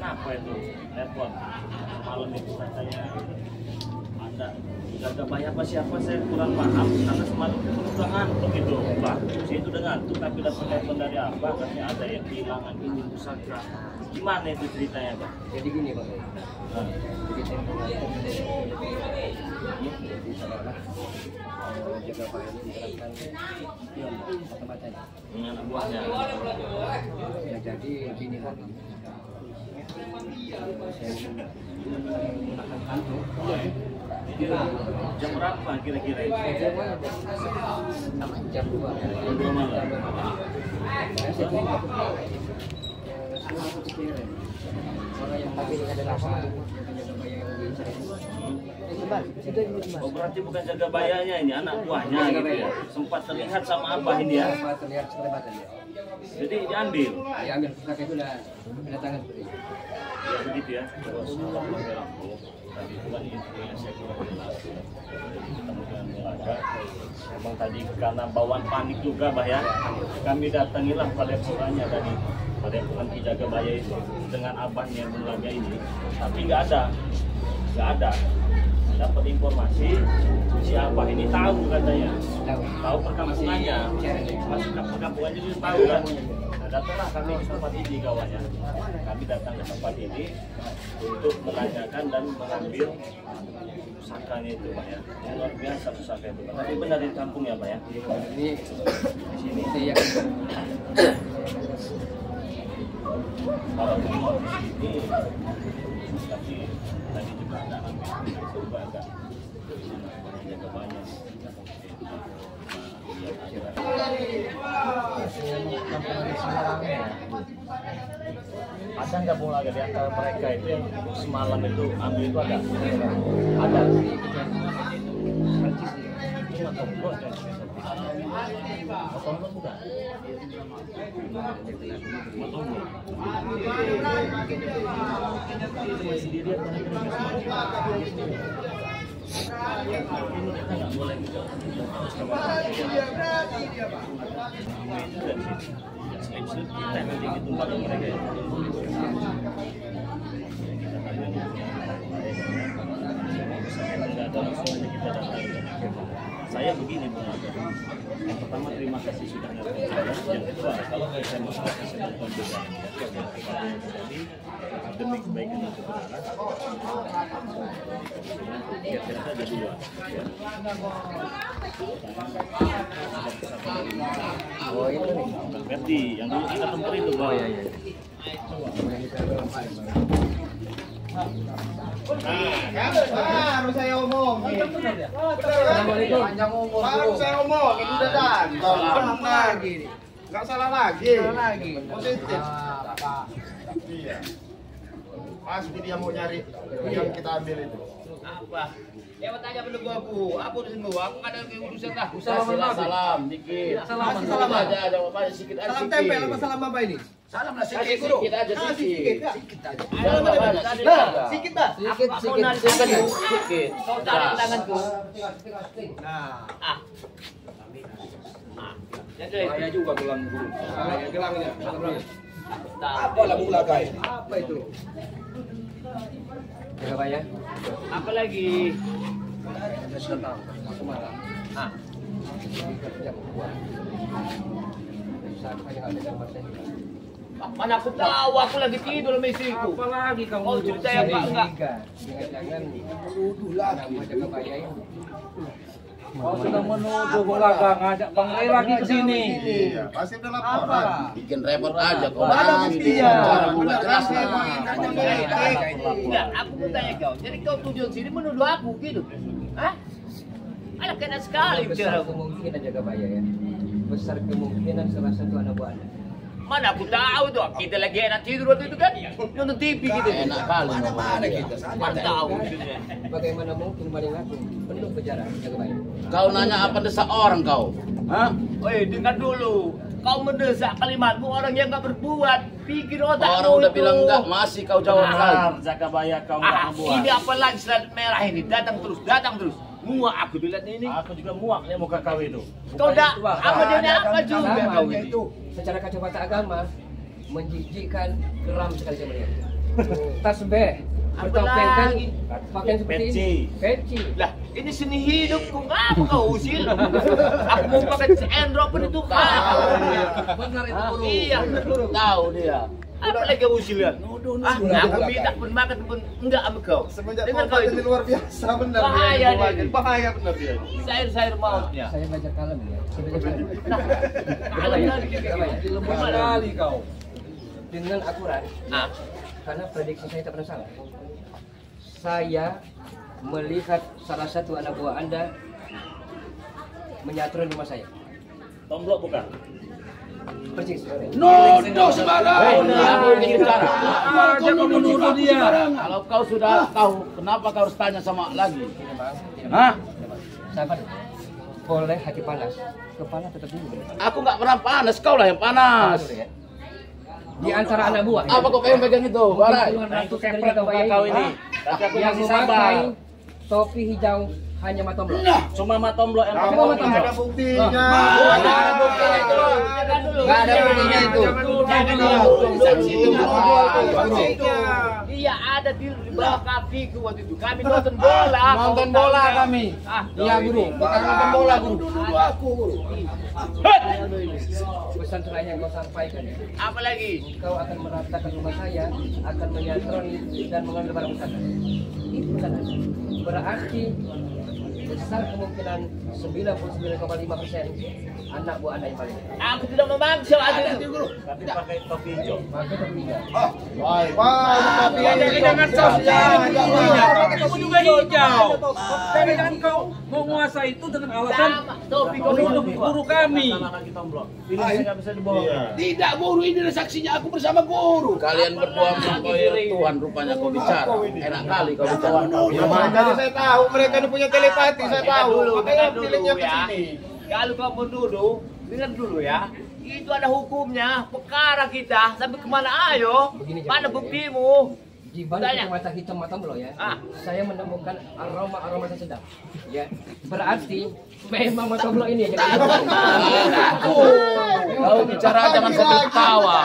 Kenapa itu? Telepon malam itu katanya ada jaga bayar apa siapa, saya kurang paham karena semalam itu udah ngantuk itu Pak. Si itu udah ngantuk tapi dapat telepon dari Abah katanya ada yang kehilangan ini pusaka. Gimana itu ceritanya Pak? Jadi gini Pak. Jadi tempo jadi saudara jaga bayar ini menerapkan pion mata-matanya Dengan buahnya. ya, jadi gini hari saya menggunakan hantu. Jam berapa kira-kira itu? Sama jam 2 malam. saya semua aku pikirin orang yang tapi ada rasa jaga bayar yang bicara Oh berarti bukan jaga bayanya ini, anak buahnya gitu ya? Sempat terlihat sama Abah ini ya? sempat terlihat sekelebatan ya. Jadi diambil? Diambil pusaka itu udah tangan seperti itu. Ya begitu ya? Tadi bukan itu yang saya kurang jelas. Ketemu dengan Mulaga. Memang tadi karena bawaan panik juga Bah ya. Kami datangilah pada pulangnya tadi. Pada pulang jaga baya itu dengan abahnya Mulaga ini. Tapi nggak ada. Dapat informasi si Abah ini tahu katanya. Tahu perkampungannya. Masih perkampungannya dia tahu kan. Nah, datanglah kami ke tempat ini kawannya. Kami datang ke tempat ini untuk menanyakan dan mengambil pusakanya itu Pak ya. Luar biasa pusaka itu Pak. Tapi benar di kampung ya Pak ya. Ini Di sini. iya. Kalau di sini tapi tadi juga ada coba agak jaga banyak. Ada nggak Bung Laga di antara mereka itu yang semalam itu ambil itu ada? Ada. Itu Tombol kan? Tombol bukan? Tombol. Itu masih dilihat kan? Ini kita nggak boleh gitu. Slip-slip kita nanti ditumpah ke mereka ya. Saya begini Bung Aga. Yang pertama terima kasih sudah datang. Yang kedua kalau saya mau kasih pembedaan jadi demi kebaikan dan kebenaran. Kira-kira ada dua. Oh itu nih. Bang Ferdi yang dulu kita tempur itu Bang. Oh iya. Baru saya omong. Assalamualaikum. Panjang umur. Baru saya omong, itu udah datang. Benar gini. Enggak salah lagi. Positif. Iya. Pasti dia mau nyari yang kita ambil itu. Apa? Ya tanya belum aku. Aku urusan gua. Aku ada urusan dah. Salam dikit. Salam aja, apa sedikit aja. Salam tempel apa salam apa ini? Salam lah Sedikit sedikit guru. aja Sedikit ya. Jangan banyak. Sedikit dah. Sedikit. Kau tarik tanganku. Nah, Jadi Saya juga gelang guru. gelangnya. apa lah mula guys? Apa itu? Jaga bayar. Apa lagi? Sudah tahu. Masuk malam. Ah, Jam 2. Saat saya ada gambar saya. mana aku tahu aku lagi tidur sama istriku. Apalagi kamu Oh, cerita yang enggak. Jangan menuduh lagi jaga bayar ini. Oh sudah menuduh Bulaga ngajak Bang Ray lagi ke sini. Iya, pasti ada laporan. Bikin repot aja kok. Ada buktinya. Enggak jelas. Enggak, aku mau tanya kau. Jadi kau tujuan sini menuduh aku gitu? Hah? Ada kena sekali Besar bicara. kemungkinan jaga bayar ya. Besar kemungkinan salah satu anak buah Anda. Mana aku tahu tuh, kita lagi enak tidur waktu itu kan, nonton TV gitu. Enak kali. Mana kita? Mana tahu. Bagaimana mungkin maling aku penuh penjara jaga bayar. Kau nanya apa desak orang kau? Hah? Woi, dengar dulu. Kau mendesak kalimatmu orang yang nggak berbuat. Pikir otakmu Orang udah itu. bilang enggak, masih kau jawab lagi. Jaga bayar kau nggak ngebuat. Ini apa lagi selat merah ini? Datang terus. Muak aku dilihat ini. Aku juga muak nih muka kau itu. Kau dah apa dia apa juga kau Agama ini? itu secara kacamata agama menjijikkan, geram sekali saya melihat. Tas B, bertopeng kan, pakaian seperti ini. Peci. Lah, ini seni hidupku, ngapa kau usil? Aku mau pakai endrop pun itu Benar itu guru. Iya, tahu dia. Apa lagi kau usil kan? Aku minta pun makan pun enggak sama kau. Semenjak Dengar tobat kau ini itu. luar biasa benar. Bahaya dia. dia. Bahaya benar dia. Sair-sair mautnya. Saya belajar kalem ya. Saya belajar kalem. Kalau tadi Lemah sekali kau. Dengan akurat, karena prediksi saya tak pernah salah. Saya melihat salah satu anak buah Anda menyatron rumah saya. Tomblok bukan? Persis. Nodo sembarang. Jangan menuduh dia. Kalau kau sudah tahu, kenapa kau harus tanya sama lagi? Hah? Sabar. Boleh hati panas, kepala tetap dingin. Aku nggak pernah panas, kau lah yang panas. Ya. Di antara anak buah. Apa kau pengen pegang itu? Barai. Itu Kepret muka kau ini. Tapi aku yang masih memakai sabar. topi hijau hanya Matomblok. Cuma Matomblok yang Kamu pakai nggak ada tombol. buktinya. Nggak ada buktinya itu. Nggak ada buktinya itu. Iya ada di bawah kakiku waktu itu. Kami nonton bola. Nonton bola kami. Iya guru. Bukan nonton bola guru. Aku guru. Pesan terakhir yang kau sampaikan ya. Apa lagi? Kau akan meratakan rumah saya, akan menyatroni dan mengambil barang pusaka. Itu pesan saya. Berarti besar kemungkinan 99,5% anak buah Anda yang paling. Aku tidak memaksa itu. Tapi pakai topi hijau. Maka topi hijau. Wah, tapi Jangan kamu juga hijau. Tapi kan kau menguasai itu dengan alasan Sama topi kau menuduh itu. guru kami. Salah lagi tomblok. Ini saya nggak bisa dibohong. Tidak guru, ini saksinya aku bersama guru. Kalian berdua mengkoyok Tuhan, rupanya kau bicara. Enak kali kau bicara. Jadi saya tahu mereka ini punya telepati, saya tahu. Makanya pilihnya ke ya. sini. Kalau kau menuduh, dengar dulu ya. Itu ada hukumnya, perkara kita sampai kemana ayo? Begini, Mana jangan, buktimu? Di balik mata hitam Matomblok ya, saya menemukan aroma yang sedap. Ya, berarti memang Matomblok ini yang Kau bicara jangan sambil tawa.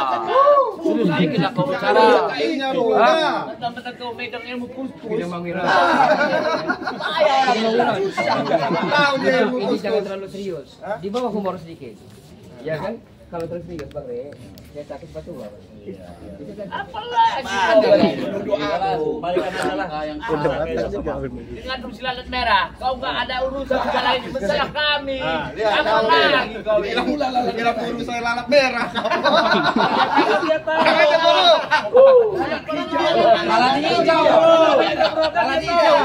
Serius dikit lah kau bicara. Kayaknya bola. Betul-betul kau megang ilmu kuskus. tidak mengira. Tahu dia ilmu Ini kuskus. jangan terlalu serius. Di bawah humor sedikit. Ya kan? Kalau terlalu serius Bang Re, saya takut batu Bang. Apalagi Menuduh aku. Balikan adalah yang dengan silalat merah. Kau nggak ada urusan segala ini masalah kami. Lihat, Apa tahu dia. lagi kau ini? Kira guru saya lalat merah. Dia tahu. Ayo guru. Malah hijau. Malah hijau.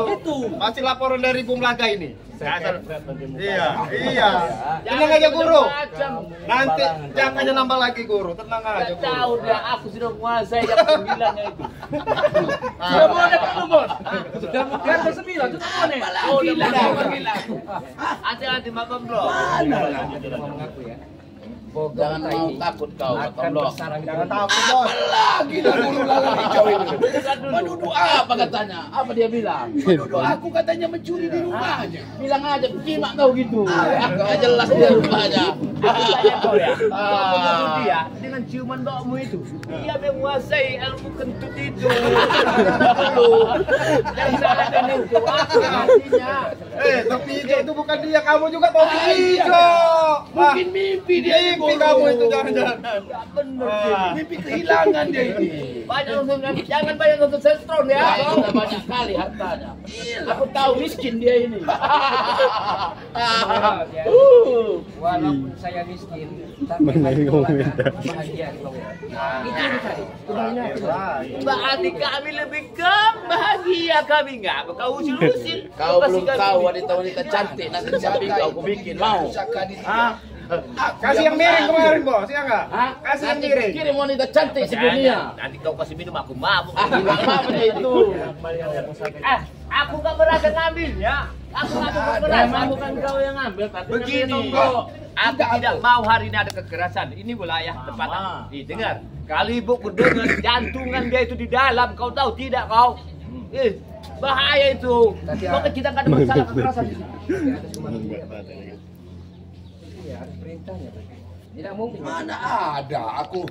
Itu. Masih laporan dari Bung Laga ini. Iya. Tenang aja guru. Nanti jangan nambah lagi guru. Tenang aja Nggak tahu guru. dia, aku sudah menguasai jam 9-nya itu. Sudah boleh Pak Lumbon. Sudah bukan sembilan, sudah boleh. Oh, udah panggil aku. Hati-hati makan bro. Mau mengaku ya. Bogor Jangan kota mau ini takut kau, akan Matomblok. bersarang di Jangan Matomblok. takut bos. Lagi dah guru lalat hijau ini. Menuduh apa katanya? Apa dia bilang? Menuduh aku katanya mencuri di rumahnya. Bilang aja, kimak kau gitu. Gak jelas dia rumahnya. Aku tanya kau ya, kau menuduh dia dengan ciuman baumu itu. Dia menguasai ilmu kentut itu. Dan saat itu aku hatinya. Topi hijau itu bukan dia, kamu juga topi hijau. Mungkin mimpi dia ini, Mimpi guru. kamu itu jangan-jangan. Nggak bener dia. Mimpi kehilangan dia ini. Banyak nonton, jangan banyak nonton Sestron ya. Ya, sudah banyak kali hartanya. Aku tahu miskin dia ini. Walaupun saya miskin, tapi hati keluarga bahagia di bawah. Itu yang dicari. Kebahagiaan itu. Berarti kami lebih bahagia kami nggak? Kau usil-usil. Kau belum tahu wanita-wanita cantik nanti di samping kau aku bikin mau. Kasih yang miring kemarin bos, ya nggak? Hah? Kasih yang Nanti miring. kirim wanita cantik sedunia. Nanti kau kasih minum aku mabuk. Bilang apa dia itu? Aku nggak merasa ngambilnya. Aku nggak merasa. Bukan kau yang ngambil, tapi Begini, aku tidak mau hari ini ada kekerasan. Ini wilayah tempat. Nih, dengar. Kali ibu dengar jantungan dia itu di dalam. Kau tahu tidak kau? Bahaya itu. Maka kita nggak ada masalah kekerasan di sini. Di atas rumah dia. Iya, harus perintahnya. Pak. Tidak mungkin. Mana ada aku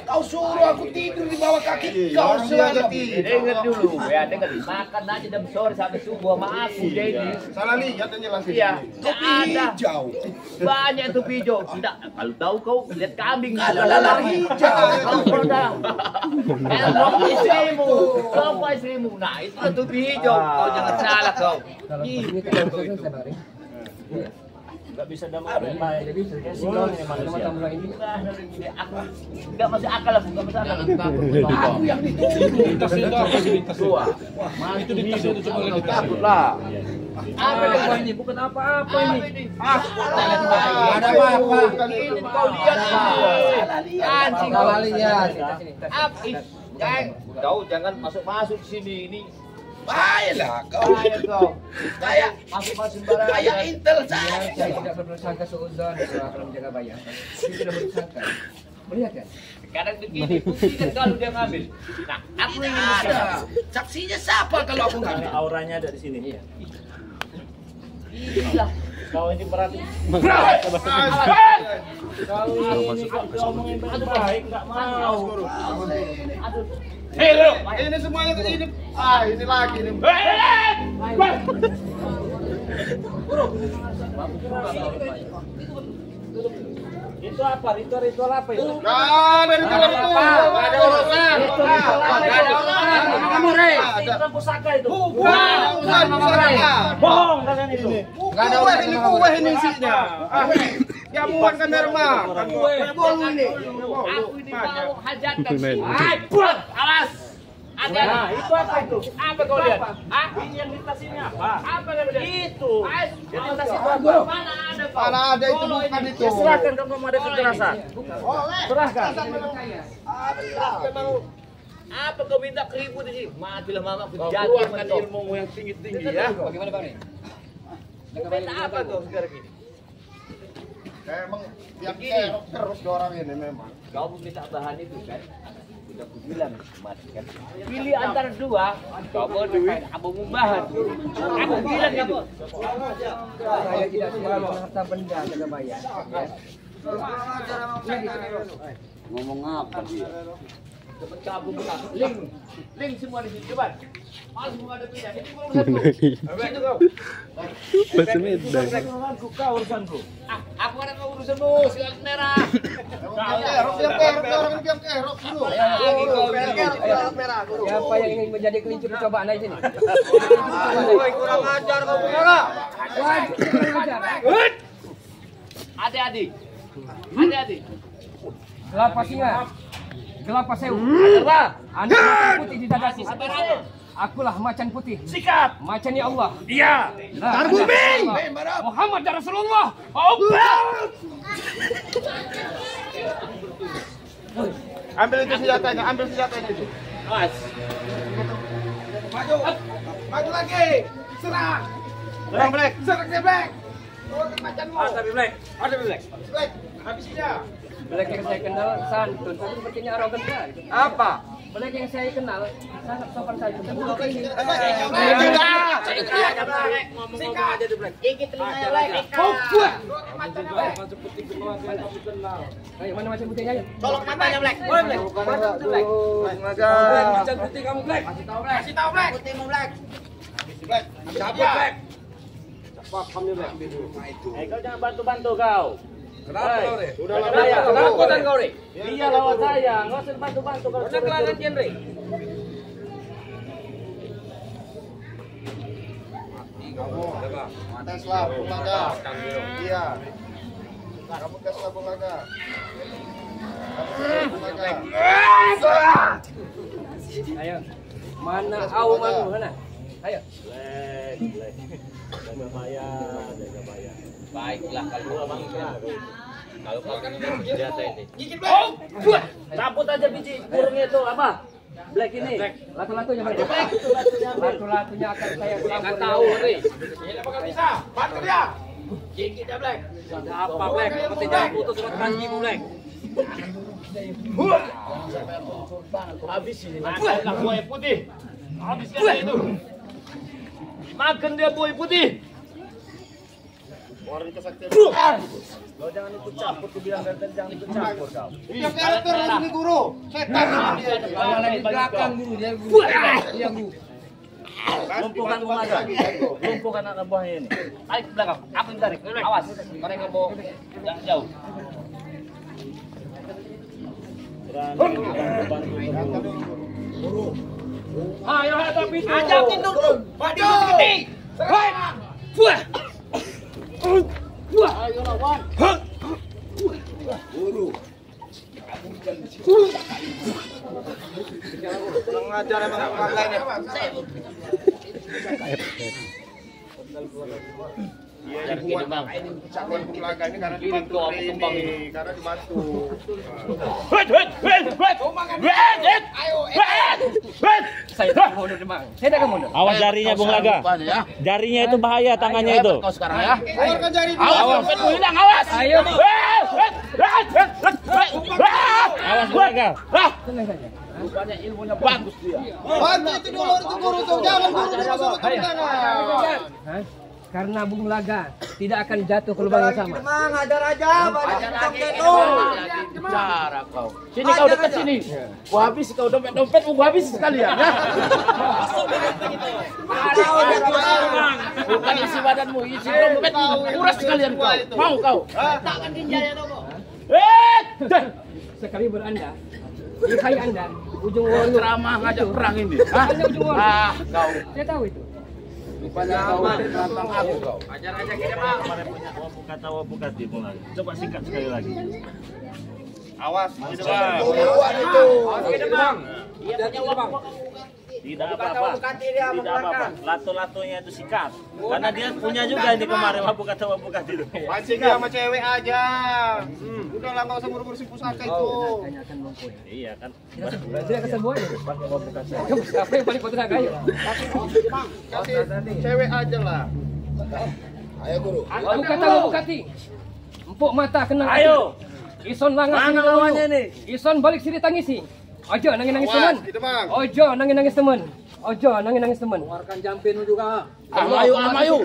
Kau suruh aku tidur di bawah kaki kau semalam. Dengar dulu ya, dengar. Makan aja jam sore sampai subuh sama aku jadi. Salah lihat aja langsung. Iya. Topi Ada. hijau. Banyak topi hijau. Tidak, kalau tahu kau lihat kambing. Lalang hijau. Kau pernah. Kau istrimu. Kau istrimu. Nah, itu topi hijau. Kau jangan salah kau. Kalau ini tidak bisa selesai, Bang. Iya. Nggak bisa damai baik. Silau ini manusia. Sama ini. Aku nggak masuk akal, aku nggak masuk akal. Aku yang dituduh. Itu di tas itu cuma lagi Takut lah. Apa ini? Bukan apa-apa ini. Ada apa? Ini kau lihat. Anjing. Salah lihat. Kau jangan masuk sini ini. Baiklah kau. Bahaya kau. Kayak Masuk sembarangan. kayak intel Biar saja. saya tidak berprasangka seuzon kalau menjaga bayar. Saya tidak berprasangka. Melihat kan? Kadang begini, buktikan kalau dia ngambil. Nah, aku ingin Ada. Saksinya siapa kalau aku ngambil? Karena auranya ada di sini. Iya. Inilah. Kau ini berarti kau ini kok diomongin baik nggak mau. Aduh. Ini semuanya ke sini. Ini lagi nih. Itu apa? Ritual apa itu? Nah, dari luar itu. Nggak ada urusan. Nggak ada urusan. Kamu, Rey. Itu pusaka itu. Bukan, Bohong kalian itu. Nggak ada urusan. Ini kue ini isinya. Jamuan kan derma. Kan kue bolu ini. Aku ini mau hajatkan. Hai, buat. Alas. Nah, itu apa itu? Apa kau lihat? Ah, Ini yang di tas ini apa? apa kau lihat? Itu. Jadi tas itu apa? Mana ada kau? Mana ada itu bukan itu. Ya serahkan kalau kamu ada kekerasan. Serahkan. Apa kau minta keribu di sini? Matilah mama aku Kau jatuh keluarkan kau. ilmumu yang tinggi-tinggi ya. Bagaimana, Bang? Minta apa kau sekarang ini? Emang tiap kerok terus orang ini memang. Kau minta bahan itu kan? Sudah aku bilang kemarin kan. Pilih antara dua. Kau mau duit, apa mau bahan? Aku bilang kamu. Saya tidak suka dengan harta benda jaga bayar. Ngomong apa dia? Cepat kabur pulang. Link semua di sini cepat. Mas semua ada pindah. Ini urusanku. Situ kau. Urusanku, kau urusanku. Ah, aku ada urusanmu. Silat merah. Orang diam kerok dulu. Siapa yang ingin menjadi kelinci percobaan aja nih? Kurang ajar kau merah. Adik-adik. Adik-adik. Kelapa singa, kelapa sewu. Adalah Anda macan putih di dadaku. Akulah macan putih. Sikat. Macan ya Allah. Iya. Tarbumi. Muhammad ya Rasulullah. Ambil itu senjatanya, ambil senjatanya itu. Mas. Maju lagi. Serang. Serang Black. Serang dia Black. Ada Black. Ada Black. Black. Habis dia. Black yang saya kenal santun, tapi sepertinya arogan sekali. Apa? Black yang saya kenal sangat sopan santun. Tapi ini Ngomong aja di Black. Ikut telinganya Black. ayo mana macan putihnya ayo. Tolong matanya Black. Boleh Black. Macan putih Black. Macan putih kamu Black. Kasih tahu Black. Putihmu Black. Black. Cabut Black. Kau jangan bantu-bantu kau. Kenapa kau Re? Sudah Kenapa? lah. Ketakutan kau Re. Dia lawan saya, nggak usah bantu-bantu kalau Mana kelangan genre? Kamu tes lah Bungaga. Iya. Kamu tes lah Bungaga. Ayo. Mana au manu mana? Ayo. Black. Jaga bayar. Baiklah kalau kalau kau senjata ini. Cabut aja biji burungnya itu apa? Black ini. Latu-latunya mana? Latu-latunya akan saya Enggak tahu Re. Ini bakal bisa. Bantu dia. Gigit dia Black. Apa Black? Seperti jangan putus surat kanjimu Black. Habis ini. Makanlah buaya putih. Habiskan dia itu. Makan dia buaya putih. Keluarin kesaktian. Lo jangan ikut campur, tuh bilang dari tadi jangan ikut campur kau. Yang karakter ini guru. Setan memang dia. Kalau di belakang guru dia guru. Dia guru. Lumpuhkan Bulaga. Lumpuhkan anak buahnya ini. Tarik ke belakang. Apa yang tarik? Awas. Mereka mau jangan jauh. Berani bantu guru. Ayo hadapi itu. Ajakin dulu. Waduh. Hai. Wah. Wah. Ayo lawan. Kurang ajar emang orang lain ya. Iya, Yang gini, Bang. Cakuan Bulaga ini karena Kirim dibantu ke kembang ini. ini. Karena dibantu. Saya tidak mundur, Bang. Saya tidak mundur. Awas jarinya Bung Laga. Ya. Jarinya itu bahaya tangannya itu. Kau sekarang ya. Keluarkan jari dia. Awas, dompet lu hilang, awas. Ayo. Awas Bung Laga. Tenang saja. Rupanya ilmunya bagus dia. Bantu itu dulu itu guru tuh. Jangan guru dulu suruh turun tangan. Hah? Karena Bung Laga tidak akan jatuh ke lubang yang sama. Ajar aja. Ajar lagi, bicara kau. Sini kau dekat sini. Gua habis kau dompet-dompetmu gua habis sekalian ya. Bukan isi badanmu, isi dompetmu. Kuras sekalian kau. Mau kau? Sekali beranda, lihat Anda, ujung walu. Ceramah ngajak perang ini. Hah? Anda ujung walu. Ah, kau. Saya tahu itu. Rupanya kau menantang aku kau. Ajar aja kita, Bang. Kemarin punya wabukat di Bung Laga. Coba sikat sekali lagi. Awas. Buruan itu. Tidak apa-apa. Tidak apa-apa. Lato-latonya itu sikat. Karena dia punya juga ini kemarin wabukat itu. Pancing sama cewek aja. Udah lah nggak usah ngurus pusaka itu. Hanya akan lumpuh. Iya kan. Tidak kesembuhan. Apa yang paling penting ayo. Kasih cewek aja lah. Ayo guru. Bukati. Empuk mata kenal. Ayo. Ison langas. Mana lawannya ini? Ison balik sini tangisi. Ojo nangis-nangis teman. Gitu bang. Ojo nangis-nangis teman. Ojo nangis-nangis teman. Keluarkan jampinmu juga. Amayu, amayu.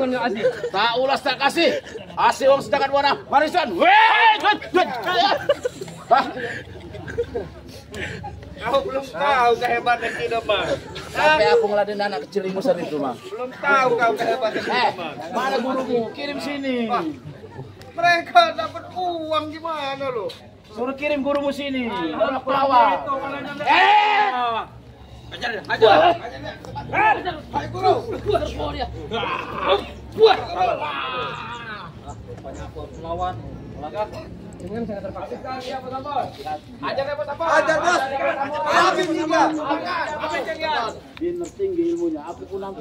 Tak ulas tak kasih. Asih wong sedangkan warna warisan. Kau belum tahu kehebatan kita bang. Sampai aku ngeladen anak kecil ingusan itu mah. Belum tahu kau kehebatan kita bang. Mana gurumu? Kirim sini. Mereka dapat uang gimana lo? Suruh kirim gurumu sini. Orang pelawak. Dengan sangat terpaksa. Ajar bos. Habis juga. Bener tinggi ilmunya. Aku pun mampu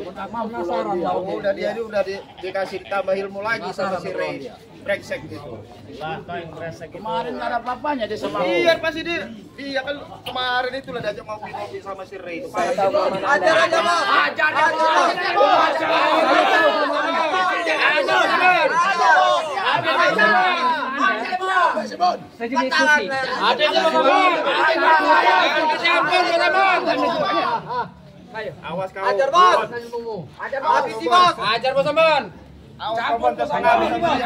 lawan dia. Udah dia ini udah dikasih tambah ilmu lagi sama si Ray. Brengsek gitu. Lah kau yang beresek itu. Kemarin nggak ada apa-apanya dia sama aku. Iya pasti dia. Iya kan kemarin itu lah diajak ngopi-ngopi sama si Ray. Saya tahu mana Anda. Ajar aja bang. Ajar Saya jadi susi. Awas kau. Ajar bos. Ajar bos. Habis sih bos. Ajar bos Aman. Awas kau bos. Habis bos.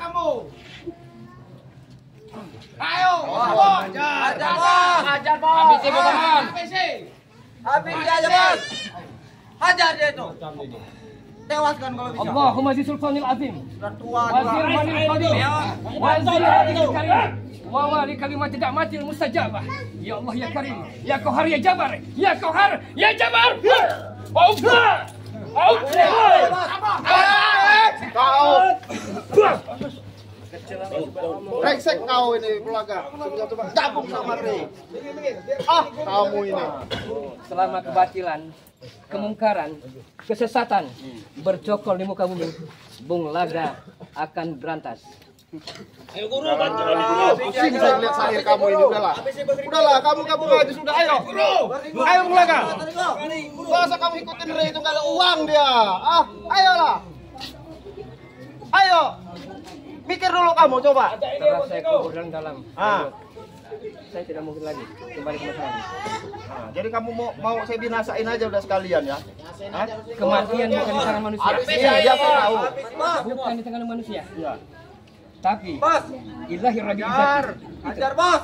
Kamu. Ayo. Ajar bos. Ajar bos. Habis bos Aman. Habis dia aja bos. Hajar dia itu. Tewaskan kalau bisa. Allahumma zi sultanil azim. Tua. Wazir manil qadir. Wazir hadil karim. Wa wali kalimat tidak mati mustajabah. Ya Allah ya Karim. Ya Qahar ya Jabar. Ya Qahar ya Jabar. Allah. Kau. Brengsek kau ini Bulaga. Coba gabung sama Ray. Kamu ini. Selama kebatilan, kemungkaran, kesesatan bercokol di muka bumi, Bung Laga akan berantas. Ayo guru, pusing saya lihat sahir kamu ini udahlah. Udahlah, kamu aja sudah. Ayo. Ayo Bulaga. Masa kamu ikutin Ray itu nggak ada uang dia. Ayolah. Ayo. Mikir dulu kamu coba. Setelah saya kubur dalam. saya tidak mungkin lagi kembali ke masa lalu. Nah, jadi kamu mau saya binasain aja udah sekalian ya. Hah? Kematian bukan di tangan manusia. Iya, saya tahu. Bukan di tangan manusia. Iya. Tapi ilahi rabbi izzati. Ajar, Bos.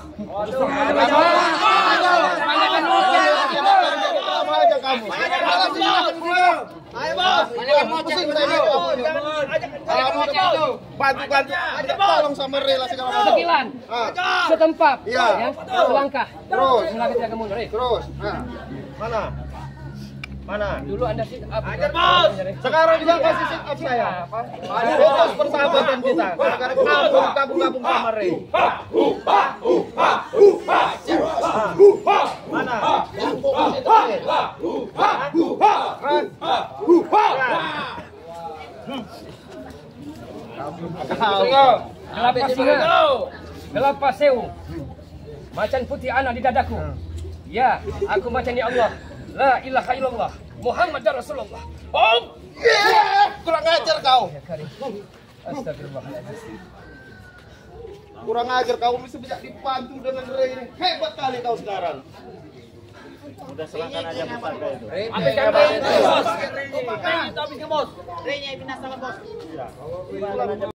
Aja kamu. Ayo, Bos. Bantu. Tolong sama rela segala macam. Sekilan, setempat, Iya. ya, selangkah. Terus. Melangkah tidak mundur. Terus. Nah. Mana? Dulu Anda sit up. Ajar, Bos. Sekarang juga kasih sit up saya. Putus persahabatan kita. Sekarang kamu gabung sama Ray. Mana? Kelapa singa, kelapa sewu, macan putih anak di dadaku. Ya, aku macan ya Allah. La ilaha illallah Muhammad Rasulullah. Oh, Kurang ajar kau. astagfirullahaladzim. Kurang ajar kau bisa dibantu dengan Ray ini. Hebat kali kau sekarang. Udah serahkan aja pusaka itu. Ambilkan Ray itu, bos. Bos.